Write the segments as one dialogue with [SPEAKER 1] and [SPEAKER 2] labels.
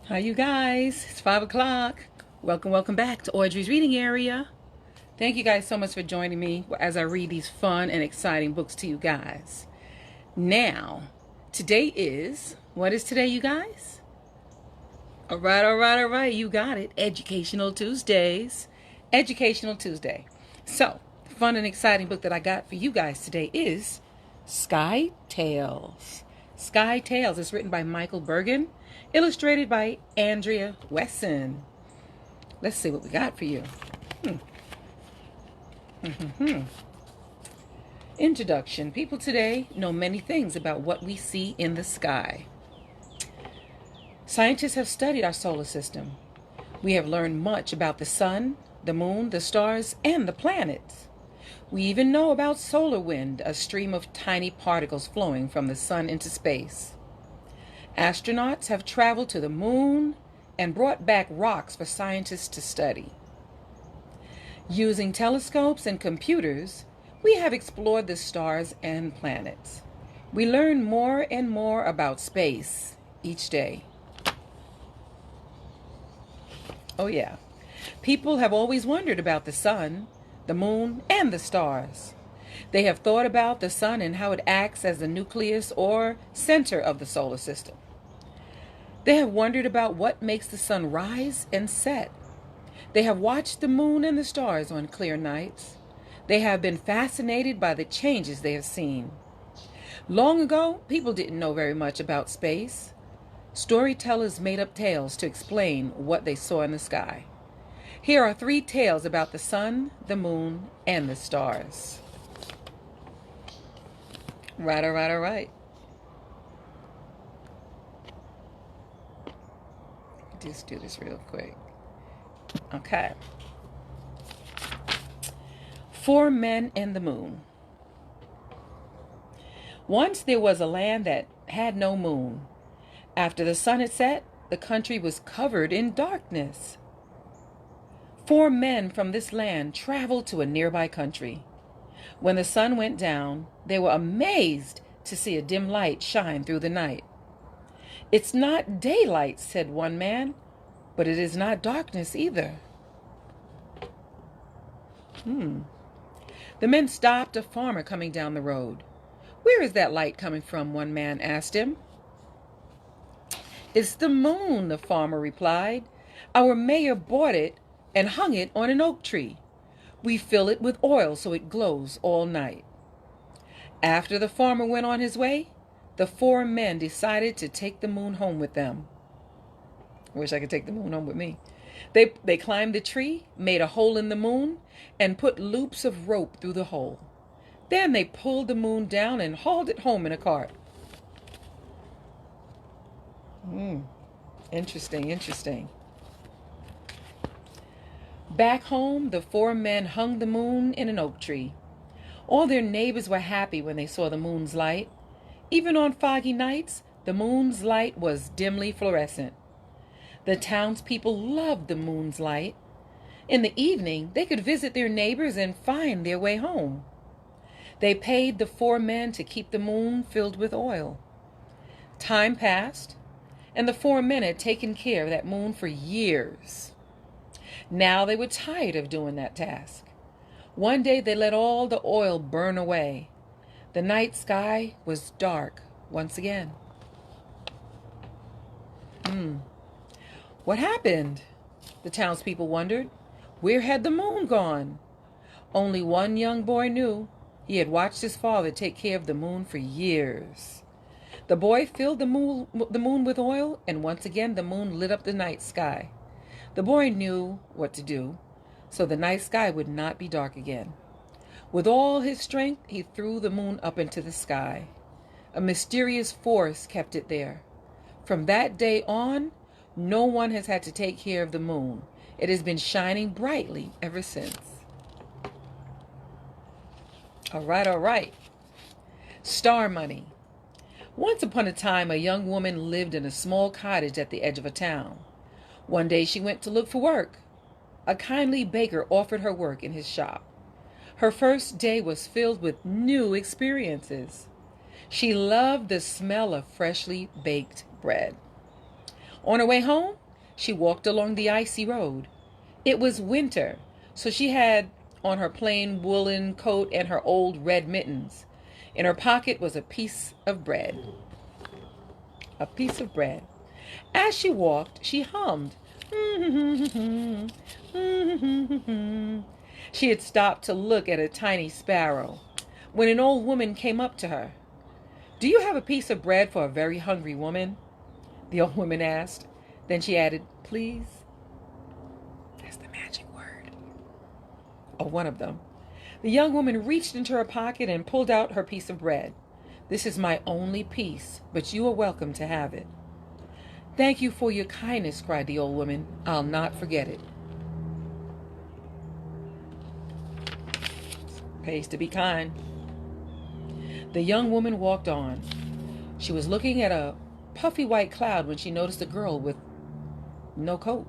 [SPEAKER 1] Hi, you guys. It's 5 o'clock. Welcome back to Audrey's Reading Area. Thank you guys so much for joining me as I read these fun and exciting books to you guys. Now, today is, what is today, you guys? All right. You got it. Educational Tuesdays. Educational Tuesday. So, the fun and exciting book that I got for you guys today is Sky Tales. Sky Tales is written by Michael Bergen, illustrated by Andrea Wesson. Let's see what we got for you. Introduction. People today know many things about what we see in the sky. Scientists have studied our solar system. We have learned much about the sun, the moon, the stars, and the planets. We even know about solar wind, a stream of tiny particles flowing from the sun into space. Astronauts have traveled to the moon and brought back rocks for scientists to study. Using telescopes and computers, we have explored the stars and planets. We learn more and more about space each day. Oh yeah, people have always wondered about the sun, the moon, and the stars. They have thought about the sun and how it acts as the nucleus or center of the solar system. They have wondered about what makes the sun rise and set. They have watched the moon and the stars on clear nights. They have been fascinated by the changes they have seen. Long ago, people didn't know very much about space. Storytellers made up tales to explain what they saw in the sky. Here are 3 tales about the sun, the moon, and the stars. All right. Just do this real quick. Okay. 4 Men and the Moon. Once there was a land that had no moon. After the sun had set, the country was covered in darkness. 4 men from this land traveled to a nearby country. When the sun went down, they were amazed to see a dim light shine through the night. "It's not daylight," said one man, "but it is not darkness either." The men stopped a farmer coming down the road. "Where is that light coming from?" one man asked him. "It's the moon," the farmer replied. "Our mayor bought it and hung it on an oak tree. We fill it with oil so it glows all night." After the farmer went on his way, the 4 men decided to take the moon home with them. I wish I could take the moon home with me. They climbed the tree, made a hole in the moon, and put loops of rope through the hole. Then they pulled the moon down and hauled it home in a cart. Interesting. Back home, the 4 men hung the moon in an oak tree. All their neighbors were happy when they saw the moon's light. Even on foggy nights, the moon's light was dimly fluorescent. The townspeople loved the moon's light. In the evening, they could visit their neighbors and find their way home. They paid the 4 men to keep the moon filled with oil. Time passed, and the 4 men had taken care of that moon for years. Now they were tired of doing that task. One day they let all the oil burn away. The night sky was dark once again. What happened? The townspeople wondered. Where had the moon gone? Only one young boy knew. He had watched his father take care of the moon for years. The boy filled the moon with oil, and once again the moon lit up the night sky. The boy knew what to do, so the night sky would not be dark again. With all his strength, he threw the moon up into the sky. A mysterious force kept it there. From that day on, no one has had to take care of the moon. It has been shining brightly ever since. All right. Star money. Once upon a time, a young woman lived in a small cottage at the edge of a town. One day she went to look for work. A kindly baker offered her work in his shop. Her first day was filled with new experiences. She loved the smell of freshly baked bread. On her way home, she walked along the icy road. It was winter, so she had on her plain woolen coat and her old red mittens. In her pocket was a piece of bread. A piece of bread. As she walked, she hummed. She had stopped to look at a tiny sparrow when an old woman came up to her. "Do you have a piece of bread for a very hungry woman?" the old woman asked. Then she added, "Please." That's the magic word. Or one of them. The young woman reached into her pocket and pulled out her piece of bread. "This is my only piece, but you are welcome to have it." "Thank you for your kindness," cried the old woman. "I'll not forget it." Pays to be kind. The young woman walked on. She was looking at a puffy white cloud when she noticed a girl with no coat.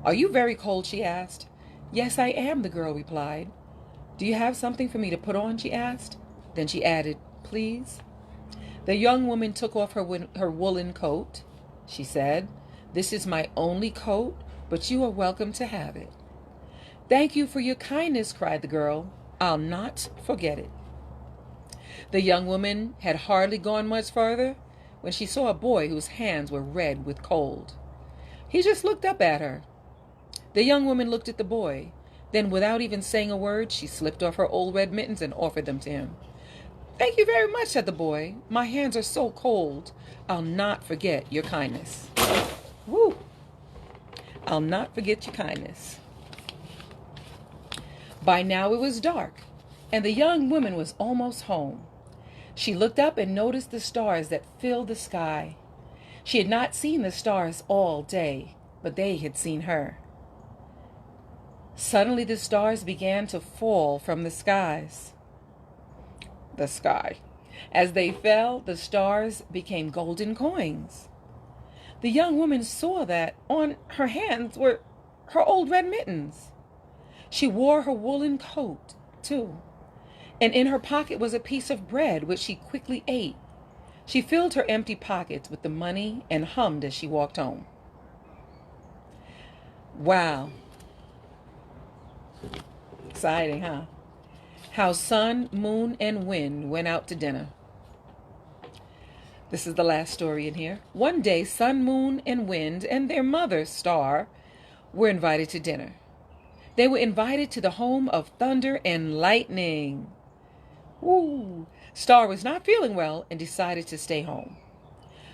[SPEAKER 1] "Are you very cold?" she asked. "Yes, I am," the girl replied. "Do you have something for me to put on?" she asked. Then she added, "Please." The young woman took off her woolen coat. She said, "This is my only coat, but you are welcome to have it." "Thank you for your kindness," cried the girl. "I'll not forget it." The young woman had hardly gone much further when she saw a boy whose hands were red with cold. He just looked up at her. The young woman looked at the boy. Then, without even saying a word, she slipped off her old red mittens and offered them to him. "Thank you very much," said the boy. "My hands are so cold. I'll not forget your kindness." Woo! I'll not forget your kindness. By now it was dark, and the young woman was almost home. She looked up and noticed the stars that filled the sky. She had not seen the stars all day, but they had seen her. Suddenly the stars began to fall from the sky. As they fell, the stars became golden coins. The young woman saw that on her hands were her old red mittens. She wore her woolen coat, too, and in her pocket was a piece of bread, which she quickly ate. She filled her empty pockets with the money and hummed as she walked home. Wow. Exciting, huh? How sun, moon, and wind went out to dinner. This is the last story in here. One day, sun, moon, and wind and their mother, Star, were invited to dinner. They were invited to the home of thunder and lightning. Woo! Star was not feeling well and decided to stay home.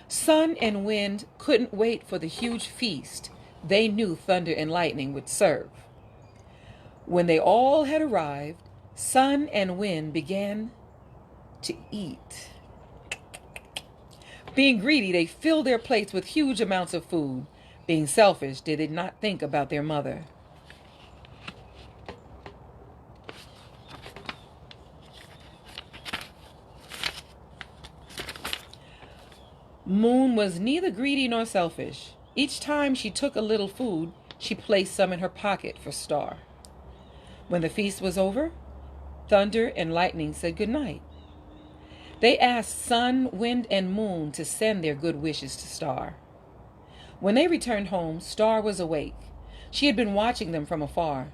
[SPEAKER 1] Sun and wind couldn't wait for the huge feast they knew thunder and lightning would serve. When they all had arrived, sun and wind began to eat. Being greedy, they filled their plates with huge amounts of food. Being selfish, they did not think about their mother. Moon was neither greedy nor selfish. Each time she took a little food, she placed some in her pocket for Star. When the feast was over, thunder and lightning said good night. They asked sun, wind, and moon to send their good wishes to Star. When they returned home, Star was awake. She had been watching them from afar.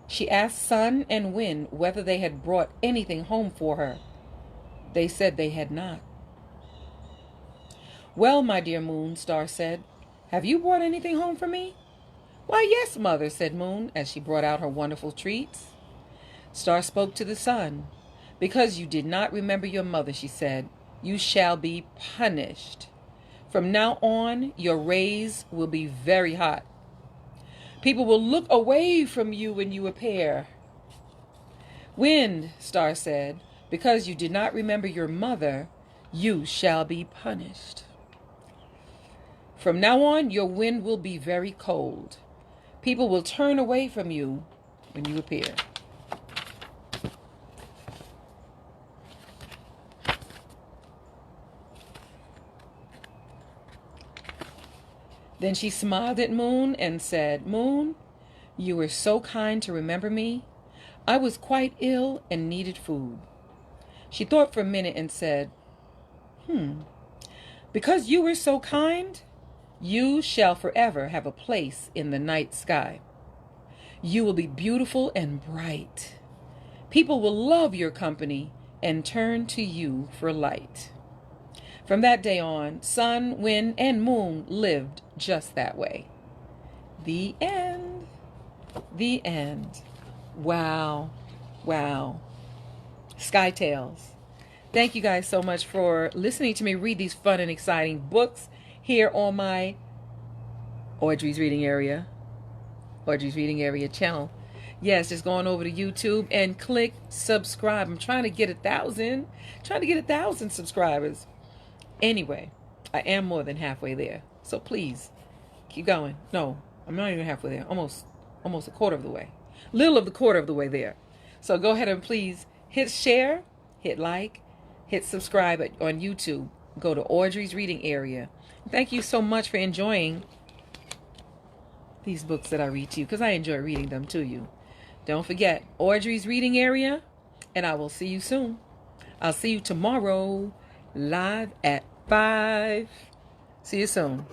[SPEAKER 1] She asked sun and wind whether they had brought anything home for her. They said they had not. "Well, my dear Moon," Star said, "have you brought anything home for me?" "Why, yes, Mother," said Moon, as she brought out her wonderful treats. Star spoke to the sun. "Because you did not remember your mother," she said, "you shall be punished. From now on, your rays will be very hot. People will look away from you when you appear." "Wind," Star said, "because you did not remember your mother, you shall be punished. From now on, your wind will be very cold. People will turn away from you when you appear." Then she smiled at Moon and said, "Moon, you were so kind to remember me. I was quite ill and needed food." She thought for a minute and said, Because you were so kind, You shall forever have a place in the night sky. You will be beautiful and bright. People will love your company and turn to you for light. From that day on, sun, wind, and moon lived just that way. The end. The end. Wow. Wow. Sky Tales. Thank you guys so much for listening to me read these fun and exciting books here on my Audrey's Reading Area channel. Yes, just going over to YouTube and click subscribe. I'm trying to get 1,000 subscribers. Anyway, I am more than halfway there. So please keep going. No, I'm not even halfway there. Almost a quarter of the way. Little of the quarter of the way there. So go ahead and please hit share, hit like, hit subscribe on YouTube. Go to Audrey's Reading Area. Thank you so much for enjoying these books that I read to you, because I enjoy reading them to you. Don't forget, Audrey's Reading Area, and I will see you soon. I'll see you tomorrow, live at 5. See you soon.